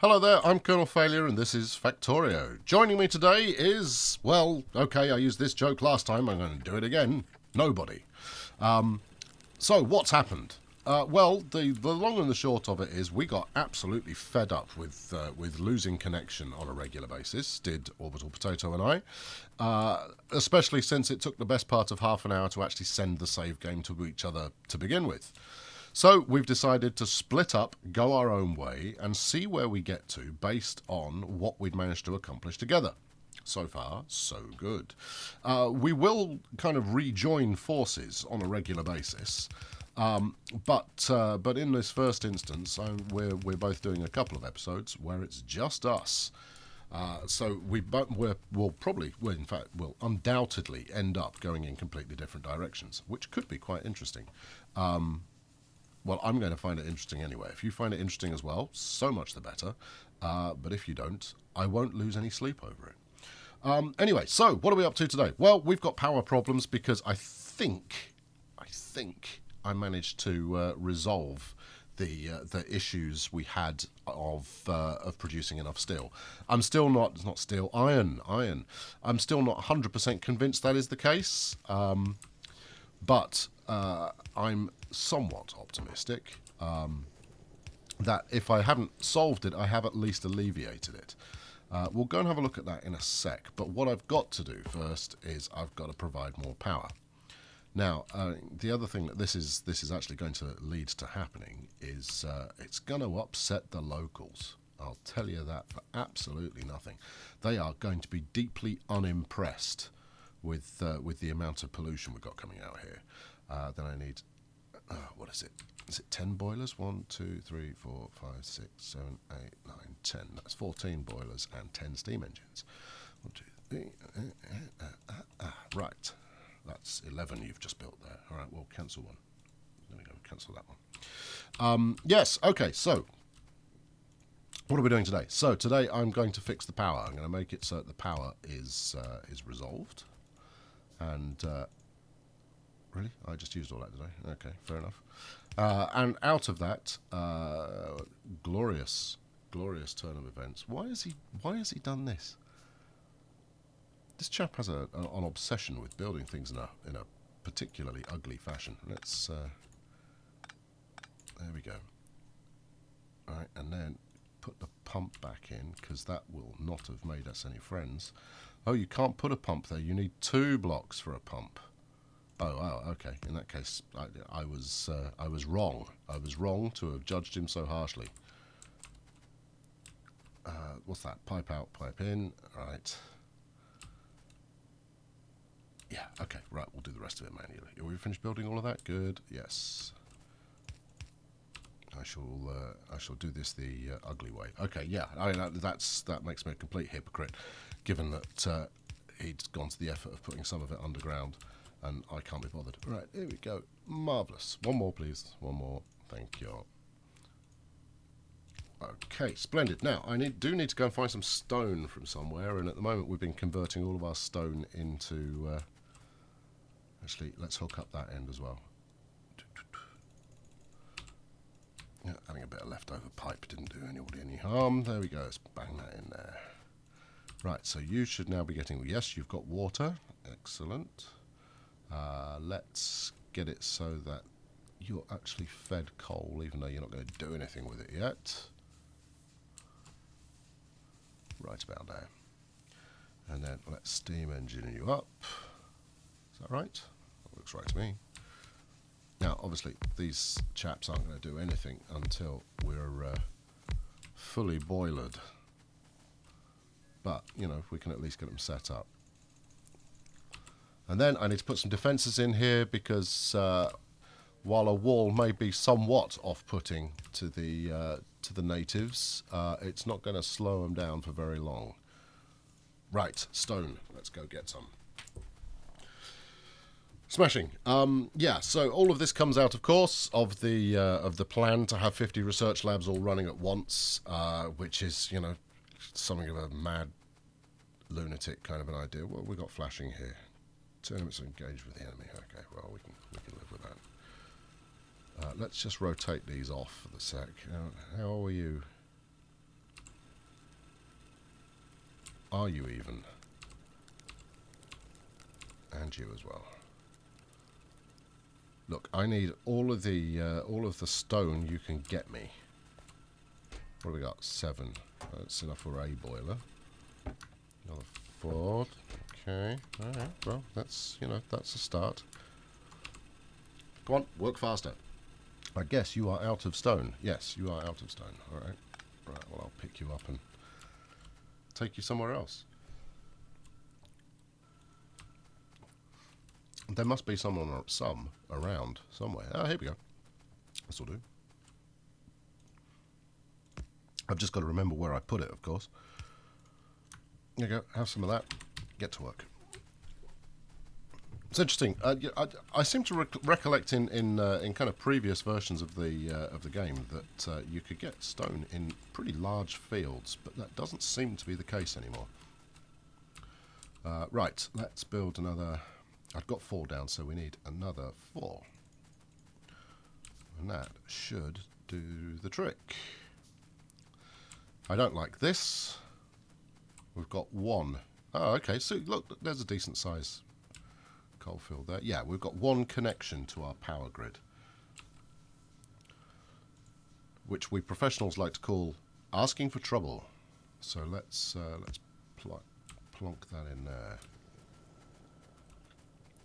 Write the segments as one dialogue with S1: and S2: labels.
S1: Hello there, I'm Colonel Failure and this is Factorio. Joining me today is, well, okay, I used this joke last time, I'm going to do it again. Nobody. So, what's happened? Well, the long and the short of it is we got absolutely fed up with losing connection on a regular basis, did Orbital Potato and I, especially since it took the best part of half an hour to actually send the save game to each other to begin with. So we've decided to split up, go our own way, and see where we get to based on what we've managed to accomplish together. So far, so good. We will kind of rejoin forces on a regular basis, but in this first instance, we're both doing a couple of episodes where it's just us. So we'll undoubtedly end up going in completely different directions, which could be quite interesting. Well, I'm going to find it interesting anyway. If you find it interesting as well, so much the better. But if you don't, I won't lose any sleep over it. Anyway, so what are we up to today? Well, we've got power problems because I think I managed to resolve the issues we had of producing enough steel. I'm still not steel, iron. I'm still not 100% convinced that is the case. But I'm somewhat optimistic that if I haven't solved it, I have at least alleviated it. We'll go and have a look at that in a sec, but what I've got to do first is I've got to provide more power. Now, the other thing that this is actually going to lead to happening is it's going to upset the locals. I'll tell you that for absolutely nothing. They are going to be deeply unimpressed with the amount of pollution we've got coming out here. Then I need, what is it? Is it 10 boilers? 1, 2, 3, 4, 5, 6, 7, 8, 9, 10. That's 14 boilers and 10 steam engines. 1, 2, 3, right. That's 11 you've just built there. All right, we'll cancel one. There we go, cancel that one. Yes, okay, so what are we doing today? So today I'm going to fix the power. I'm going to make it so that the power is resolved. And really, I just used all that, did I? Okay, fair enough. And out of that, glorious turn of events. Why has he done this? This chap has an obsession with building things in a particularly ugly fashion. Let's there we go. All right, and then put the pump back in because that will not have made us any friends. Oh, you can't put a pump there. You need 2 blocks for a pump. Oh, okay. In that case, I was wrong. I was wrong to have judged him so harshly. What's that? Pipe out, pipe in. Right. Yeah. Okay. Right. We'll do the rest of it manually. Are we finished building all of that? Good. Yes. I shall do this the ugly way. Okay. Yeah. I mean that makes me a complete hypocrite, given that he'd gone to the effort of putting some of it underground. And I can't be bothered. Right, here we go. Marvellous. One more, please. One more. Thank you. Okay, splendid. Now, I do need to go and find some stone from somewhere, and at the moment we've been converting all of our stone into... actually, let's hook up that end as well. Yeah, having a bit of leftover pipe didn't do anybody any harm. There we go. Let's bang that in there. Right, so you should now be getting... Yes, you've got water. Excellent. Let's get it so that you're actually fed coal, even though you're not going to do anything with it yet. Right about there. And then let's steam engine you up. Is that right? That looks right to me. Now, obviously, these chaps aren't going to do anything until we're fully boilered. But, you know, if we can at least get them set up. And then I need to put some defences in here because while a wall may be somewhat off-putting to the natives, it's not going to slow them down for very long. Right, stone. Let's go get some. Smashing. Yeah, so all of this comes out, of course, of the plan to have 50 research labs all running at once, which is, you know, something of a mad lunatic kind of an idea. What have we got flashing here? Tournaments are engaged with the enemy. Okay, well, we can live with that. Let's just rotate these off for the sec. How are you? Are you even? And you as well. Look, I need all of the stone you can get me. What have we got? 7. That's enough for a boiler. Another 4. Okay. All right. Well, that's that's a start. Come on, work faster. I guess you are out of stone. Yes, you are out of stone. All right. Right. Well, I'll pick you up and take you somewhere else. There must be some around somewhere. Oh, here we go. This will do. I've just got to remember where I put it, of course. There you go. Have some of that. Get to work. It's interesting. I seem to recollect in kind of previous versions of the game that you could get stone in pretty large fields, but that doesn't seem to be the case anymore. Right. Let's build another. I've got 4 down, so we need another 4. And that should do the trick. I don't like this. We've got 1. Oh, okay. So, look, there's a decent size coal field there. Yeah, we've got 1 connection to our power grid, which we professionals like to call asking for trouble. So let's plonk that in there.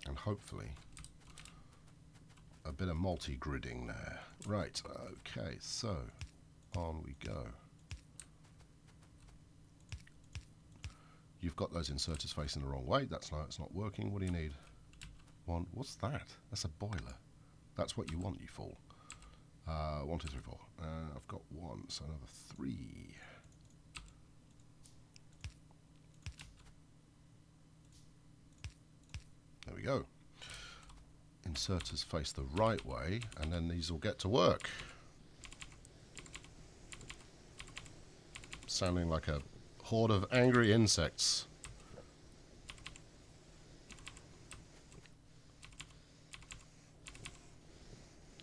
S1: And hopefully a bit of multi-gridding there. Right, okay, so on we go. You've got those inserters facing the wrong way. That's not working. What do you need? 1. What's that? That's a boiler. That's what you want, you fool. 1, 2, 3, 4. I've got 1, so another 3. There we go. Inserters face the right way, and then these will get to work. Sounding like a horde of angry insects.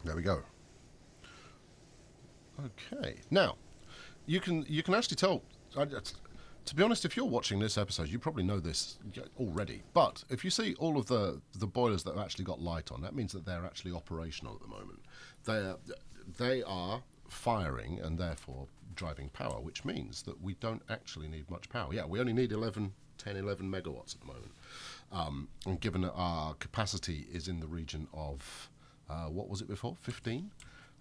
S1: There we go. Okay. Now, you can actually tell. To be honest, if you're watching this episode, you probably know this already. But if you see all of the boilers that have actually got light on, that means that they're actually operational at the moment. They are firing and therefore driving power, which means that we don't actually need much power. Yeah, we only need 10, 11 megawatts at the moment. And given that our capacity is in the region of, what was it before, 15?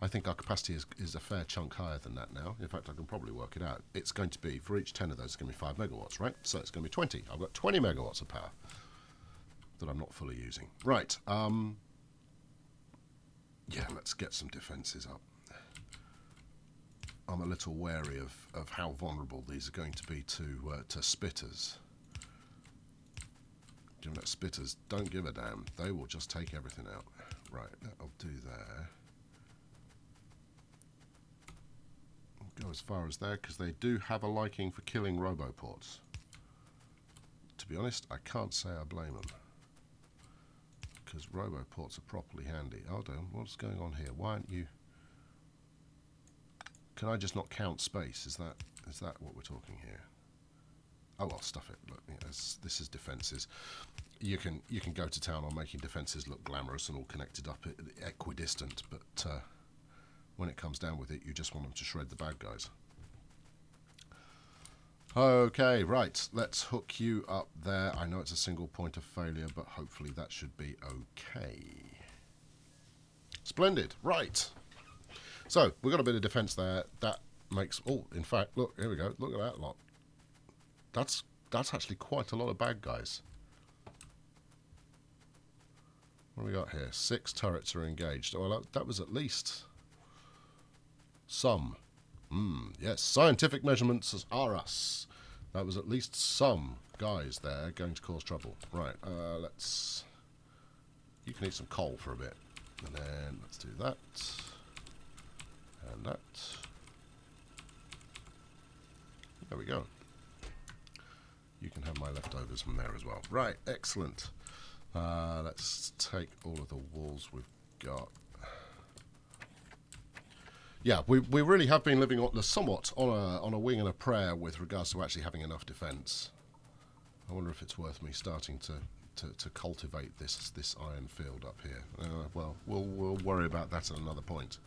S1: I think our capacity is a fair chunk higher than that now. In fact, I can probably work it out. It's going to be, for each 10 of those, it's going to be 5 megawatts, right? So it's going to be 20. I've got 20 megawatts of power that I'm not fully using. Right. Yeah, let's get some defences up. I'm a little wary of how vulnerable these are going to be to spitters. Given that spitters don't give a damn, they will just take everything out. Right, that'll do there. I'll go as far as there because they do have a liking for killing roboports. To be honest, I can't say I blame them, because roboports are properly handy. Hold on, what's going on here? Why aren't you? Can I just not count space? Is that what we're talking here? Oh well, stuff it. Look, this is defences. You can go to town on making defences look glamorous and all connected up, equidistant, but when it comes down with it, you just want them to shred the bad guys. Okay, right. Let's hook you up there. I know it's a single point of failure, but hopefully that should be okay. Splendid. Right. So, we've got a bit of defence there. That makes... Oh, in fact, look, here we go. Look at that lot. That's actually quite a lot of bad guys. What do we got here? 6 turrets are engaged. Well, that was at least some. Yes, scientific measurements are us. That was at least some guys there going to cause trouble. Right, let's... You can eat some coal for a bit. And then let's do that. And that. There we go. You can have my leftovers from there as well. Right, excellent. Let's take all of the walls we've got. Yeah, we really have been living somewhat on a wing and a prayer with regards to actually having enough defence. I wonder if it's worth me starting to cultivate this iron field up here. Well, we'll worry about that at another point.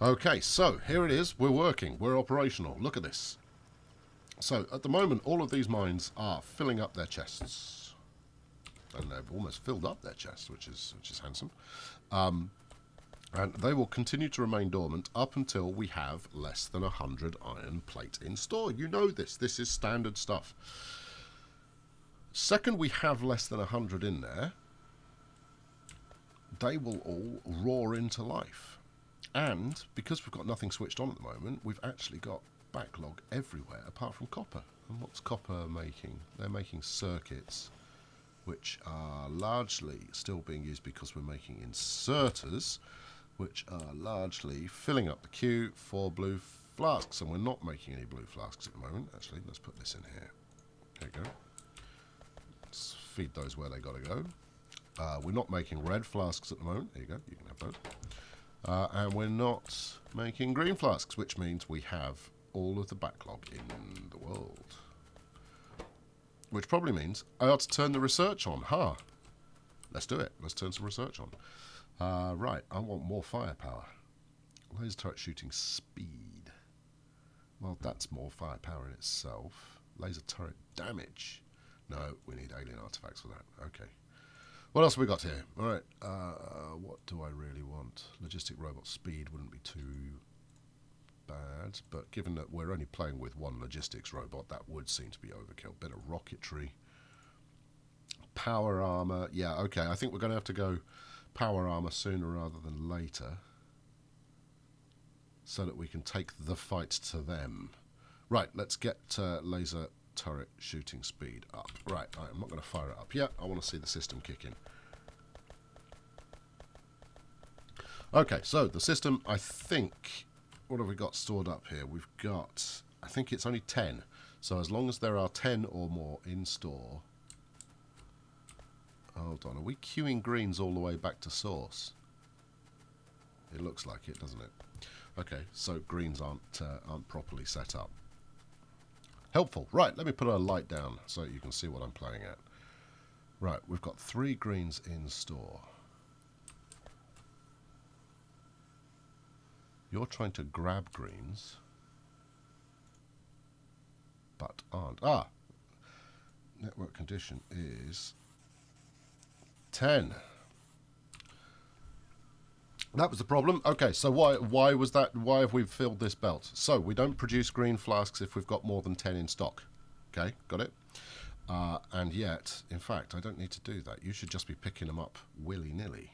S1: Okay, so here it is. We're working. We're operational. Look at this. So at the moment, all of these mines are filling up their chests, and they've almost filled up their chests, which is handsome. And they will continue to remain dormant up until we have less than 100 iron plate in store. You know this. This is standard stuff. Second we have less than 100 in there, they will all roar into life. And because we've got nothing switched on at the moment, we've actually got backlog everywhere apart from copper. And what's copper making? They're making circuits, which are largely still being used because we're making inserters, which are largely filling up the queue for blue flasks. And we're not making any blue flasks at the moment. Actually, let's put this in here. There you go. Let's feed those where they got to go. We're not making red flasks at the moment. There you go. You can have those. And we're not making green flasks, which means we have all of the backlog in the world. Which probably means I ought to turn the research on. Huh. Let's do it. Let's turn some research on. Right, I want more firepower. Laser turret shooting speed. Well, that's more firepower in itself. Laser turret damage. No, we need alien artifacts for that. Okay. What else have we got here? All right, what do I really want? Logistic robot speed wouldn't be too bad, but given that we're only playing with one logistics robot, that would seem to be overkill. Bit of rocketry. Power armor. Yeah, okay, I think we're going to have to go power armor sooner rather than later, so that we can take the fight to them. Right, let's get laser turret shooting speed up. Right, I'm not going to fire it up yet. I want to see the system kick in. Okay, so the system, I think, what have we got stored up here? We've got, I think it's only 10. So as long as there are 10 or more in store. Hold on, are we queuing greens all the way back to source? It looks like it, doesn't it? Okay, so greens aren't properly set up. Helpful. Right, let me put a light down so you can see what I'm playing at. Right, we've got 3 greens in store. You're trying to grab greens, but aren't. Ah! Network condition is 10. That was the problem. Okay, so why was that? Why have we filled this belt? So we don't produce green flasks if we've got more than 10 in stock. Okay, got it? And yet, in fact, I don't need to do that. You should just be picking them up willy-nilly.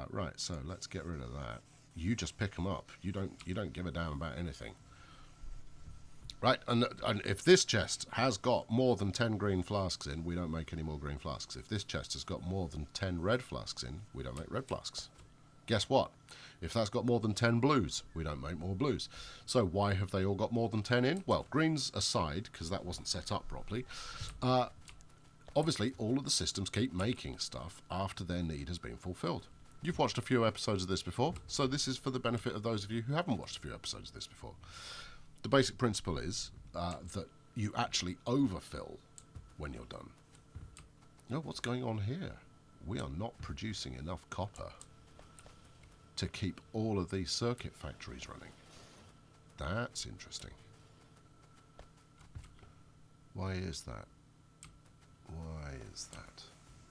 S1: Right, so let's get rid of that. You just pick them up. You don't give a damn about anything. Right, and if this chest has got more than 10 green flasks in, we don't make any more green flasks. If this chest has got more than 10 red flasks in, we don't make red flasks. Guess what? If that's got more than 10 blues, we don't make more blues. So why have they all got more than 10 in? Well, greens aside, because that wasn't set up properly, obviously all of the systems keep making stuff after their need has been fulfilled. You've watched a few episodes of this before, so this is for the benefit of those of you who haven't watched a few episodes of this before. The basic principle is that you actually overfill when you're done. You know, what's going on here? We are not producing enough copper to keep all of these circuit factories running. That's interesting. Why is that? Why is that?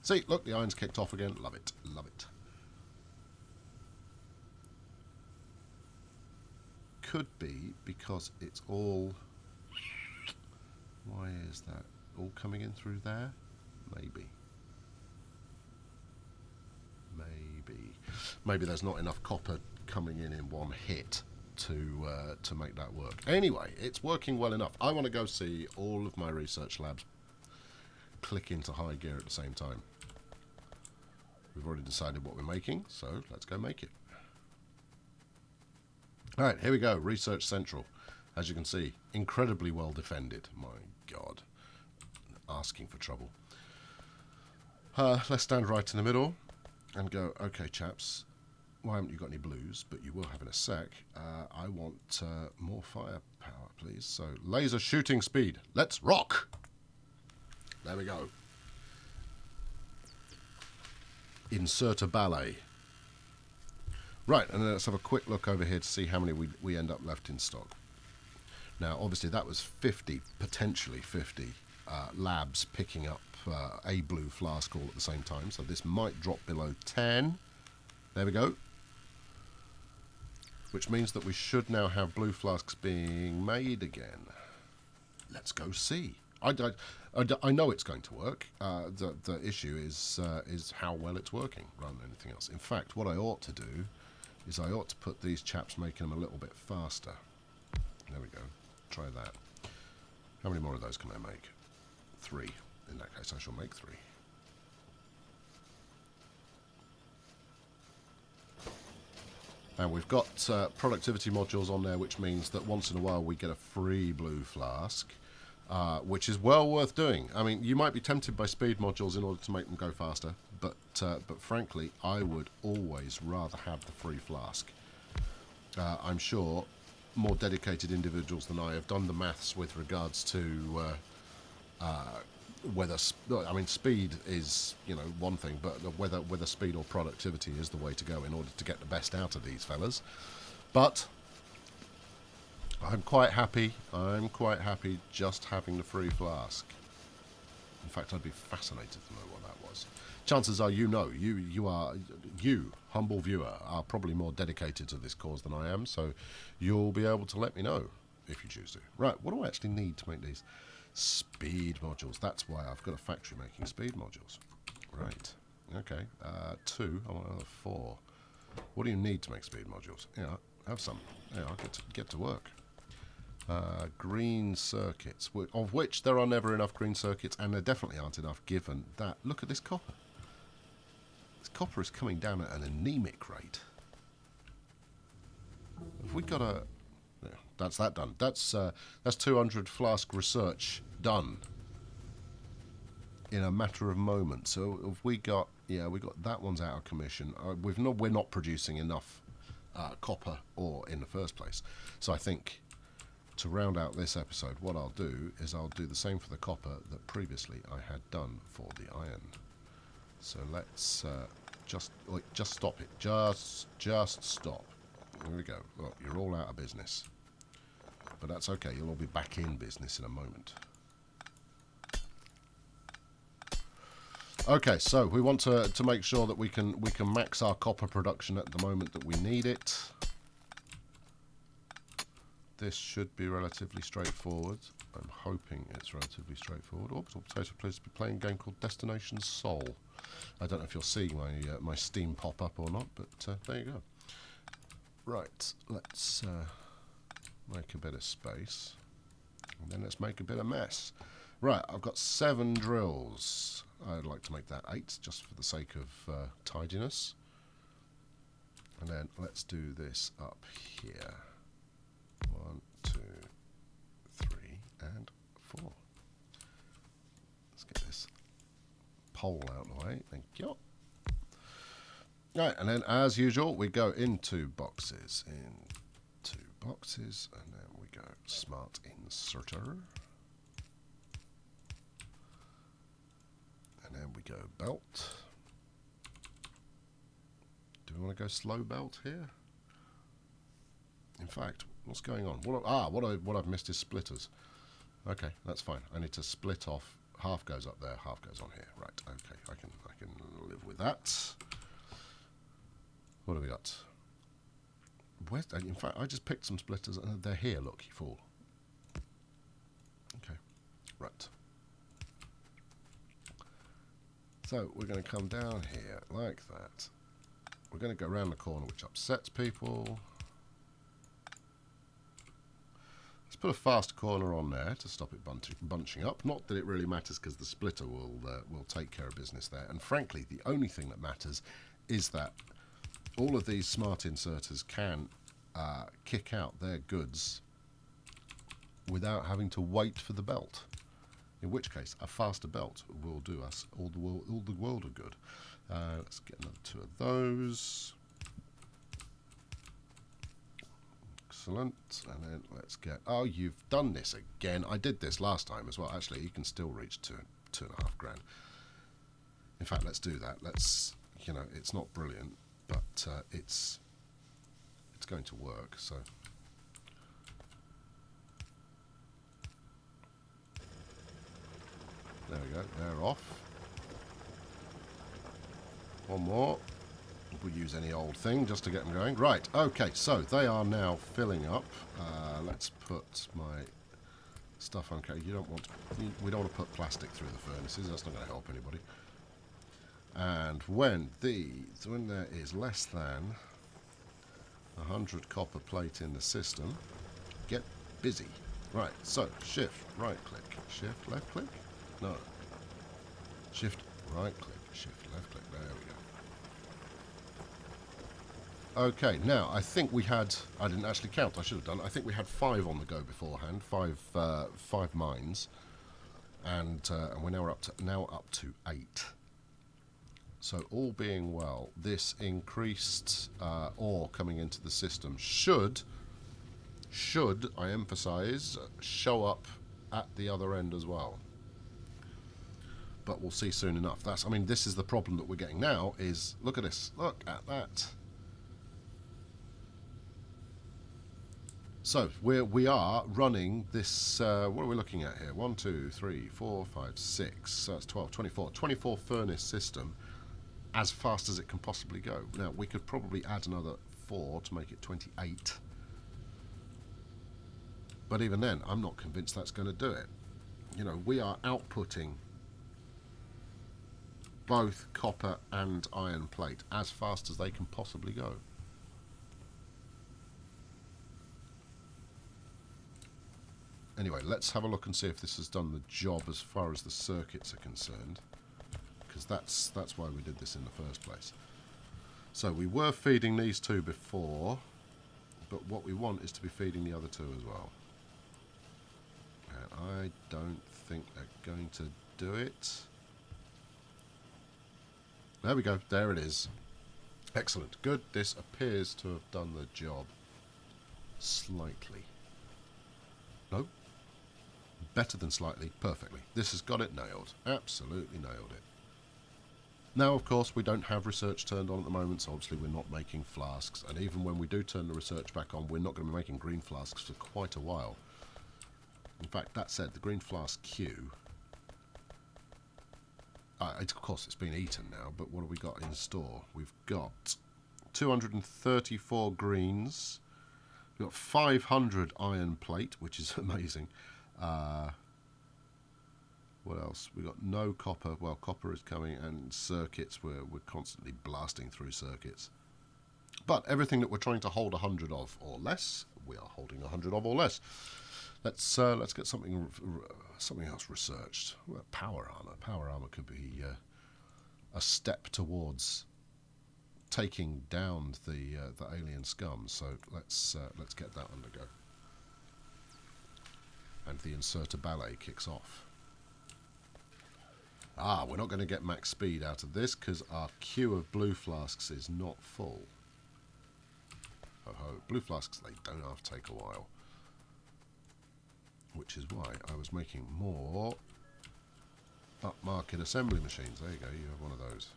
S1: See, look, the iron's kicked off again. Love it. Love it. Could be because it's all... Why is that? All coming in through there? Maybe. Maybe there's not enough copper coming in one hit to make that work. Anyway, it's working well enough. I want to go see all of my research labs click into high gear at the same time. We've already decided what we're making, so let's go make it. Alright, here we go. Research Central. As you can see, incredibly well defended. My God. Asking for trouble. Let's stand right in the middle and go, okay, chaps, why haven't you got any blues? But you will have in a sec. I want more firepower. please. So, laser shooting speed. Let's rock! There we go. Insert a ballet. Right, and then let's have a quick look over here to see how many we end up left in stock. Now, obviously, that was 50, potentially 50 labs picking up a blue flask all at the same time. So this might drop below 10. There we go. Which means that we should now have blue flasks being made again. Let's go see. I know it's going to work. The issue is how well it's working rather than anything else. In fact, what I ought to do is I ought to put these chaps, making them a little bit faster. There we go. Try that. How many more of those can I make? 3. In that case, I shall make 3. And we've got productivity modules on there, which means that once in a while we get a free blue flask, which is well worth doing. I mean, you might be tempted by speed modules in order to make them go faster, but frankly, I would always rather have the free flask. I'm sure more dedicated individuals than I have done the maths with regards to whether, I mean, speed is, you know, one thing, but whether speed or productivity is the way to go in order to get the best out of these fellas. But I'm quite happy just having the free flask. In fact, I'd be fascinated to know what that was. Chances are you humble viewer, are probably more dedicated to this cause than I am, so you'll be able to let me know if you choose to. Right, what do I actually need to make these? Speed modules. That's why I've got a factory making speed modules. Right. Okay. 2. I want another 4. What do you need to make speed modules? Yeah, have some. Yeah, I'll get to work. Green circuits, of which there are never enough green circuits, and there definitely aren't enough given that. Look at this copper. This copper is coming down at an anemic rate. Have we got a... Yeah, that's that done. That's 200 flask research done in a matter of moments. So if we got... Yeah, we got that one's out of commission. We're not producing enough copper ore in the first place. So I think... to round out this episode, what I'll do is I'll do the same for the copper that previously I had done for the iron. So let's just stop it. Just stop. There we go. Look, you're all out of business. But that's okay. You'll all be back in business in a moment. Okay, so we want to make sure that we can max our copper production at the moment that we need it. This should be relatively straightforward. I'm hoping it's relatively straightforward. Orbital Potato appears to be playing a game called Destination Sol. I don't know if you're seeing my Steam pop up or not, but there you go. Right, let's make a bit of space. And then let's make a bit of mess. Right, I've got 7 drills. I'd like to make that 8, just for the sake of tidiness. And then let's do this up here. 1, 2, 3, and 4. Let's get this pole out of the way. Thank you. Right, and then as usual, we go into boxes. Into boxes, and then we go smart inserter. And then we go belt. Do we want to go slow belt here? In fact, what's going on? What I've missed is splitters. Okay, that's fine. I need to split off. Half goes up there, half goes on here. Right. Okay, I can live with that. What have we got? In fact, I just picked some splitters, and they're here. Look, you fool. Okay, right. So we're going to come down here like that. We're going to go around the corner, which upsets people. Let's put a fast corner on there to stop it bunching up. Not that it really matters, because the splitter will take care of business there. And frankly, the only thing that matters is that all of these smart inserters can kick out their goods without having to wait for the belt. In which case, a faster belt will do us all the world of good. Let's get another 2 of those. Excellent. And then let's get... Oh, you've done this again. I did this last time as well. Actually, you can still reach 2.5 grand. In fact, let's do that. Let's, you know, it's not brilliant, but it's going to work, so... There we go, they're off. One more. We'll use any old thing just to get them going. Right, okay, so they are now filling up. Let's put my stuff on. Okay, we don't want to put plastic through the furnaces. That's not going to help anybody. And when there is less than 100 copper plate in the system, get busy. Right, so shift, right click, shift, left click. No. Shift, right click, shift, left click. There we go. Okay, now I think we had... I didn't actually count, I should have done. I think we had 5 on the go beforehand. 5 mines. And we're now up to 8. So all being well, this increased ore coming into the system should, I emphasise, show up at the other end as well. But we'll see soon enough. I mean, this is the problem that we're getting now, is, look at this, look at that. So, we are running this, what are we looking at here? 1, 2, 3, 4, 5, 6, so that's 12, 24 furnace system, as fast as it can possibly go. Now, we could probably add another 4 to make it 28. But even then, I'm not convinced that's going to do it. You know, we are outputting both copper and iron plate as fast as they can possibly go. Anyway, let's have a look and see if this has done the job as far as the circuits are concerned, because that's why we did this in the first place. So we were feeding these 2 before, but what we want is to be feeding the other 2 as well. And I don't think they're going to do it. There we go, there it is. Excellent, good. This appears to have done the job slightly. No, better than slightly, perfectly. This has got it nailed, absolutely nailed it. Now, of course, we don't have research turned on at the moment, so obviously we're not making flasks, and even when we do turn the research back on, we're not going to be making green flasks for quite a while. In fact, that said, the green flask queue... of course, it's been eaten now, but what have we got in store? We've got 234 greens. We've got 500 iron plate, which is amazing. What else? We've got no copper. Well, copper is coming, and circuits. We're constantly blasting through circuits. But everything that we're trying to hold 100 of or less, we are holding 100 of or less. Let's get something else researched. Well, power armor. Power armor could be a step towards taking down the alien scum. So let's get that undergo. And the inserter ballet kicks off. We're not going to get max speed out of this because our queue of blue flasks is not full. Ho-ho. Blue flasks, they don't have to take a while. Which is why I was making more upmarket assembly machines. There you go, you have one of those.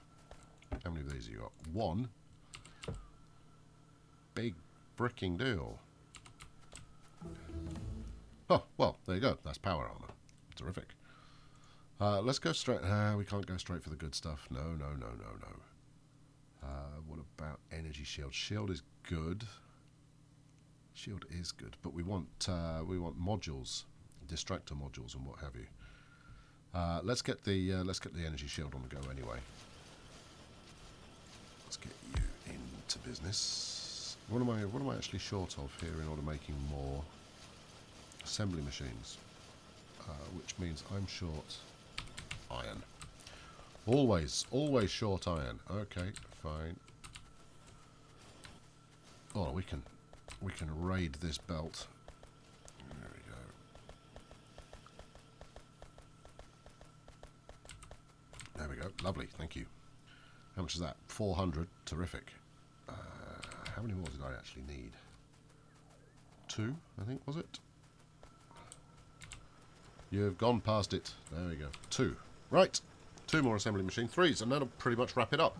S1: How many of these have you got? 1. Big bricking deal. Oh, well, there you go. That's power armor. Terrific. Let's go straight... we can't go straight for the good stuff. No. What about energy shield? Shield is good. Shield is good, but we want modules, distractor modules, and what have you. Let's get the energy shield on the go anyway. Let's get you into business. What am I actually short of here in order making more assembly machines? Which means I'm short iron. Always short iron. Okay, fine. Oh, we can raid this belt. There we go. There we go. Lovely. Thank you. How much is that? 400. Terrific. How many more did I actually need? 2, I think, was it? You've gone past it. There we go. 2. Right. 2 more assembly machine 3s, and that'll pretty much wrap it up.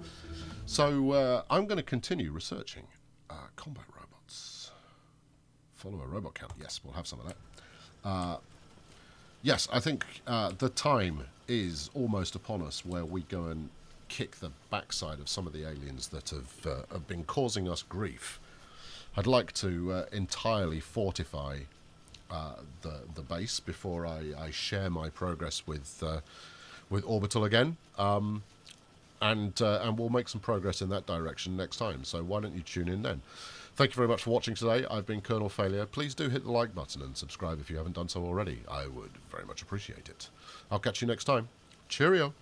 S1: So I'm going to continue researching combat robots. Follow a robot count. Yes, we'll have some of that. Yes, I think the time is almost upon us where we go and kick the backside of some of the aliens that have been causing us grief. I'd like to entirely fortify the base before I share my progress with Orbital again, and we'll make some progress in that direction next time. So why don't you tune in then? Thank you very much for watching today. I've been Colonel Failure. Please do hit the like button and subscribe if you haven't done so already. I would very much appreciate it. I'll catch you next time. Cheerio.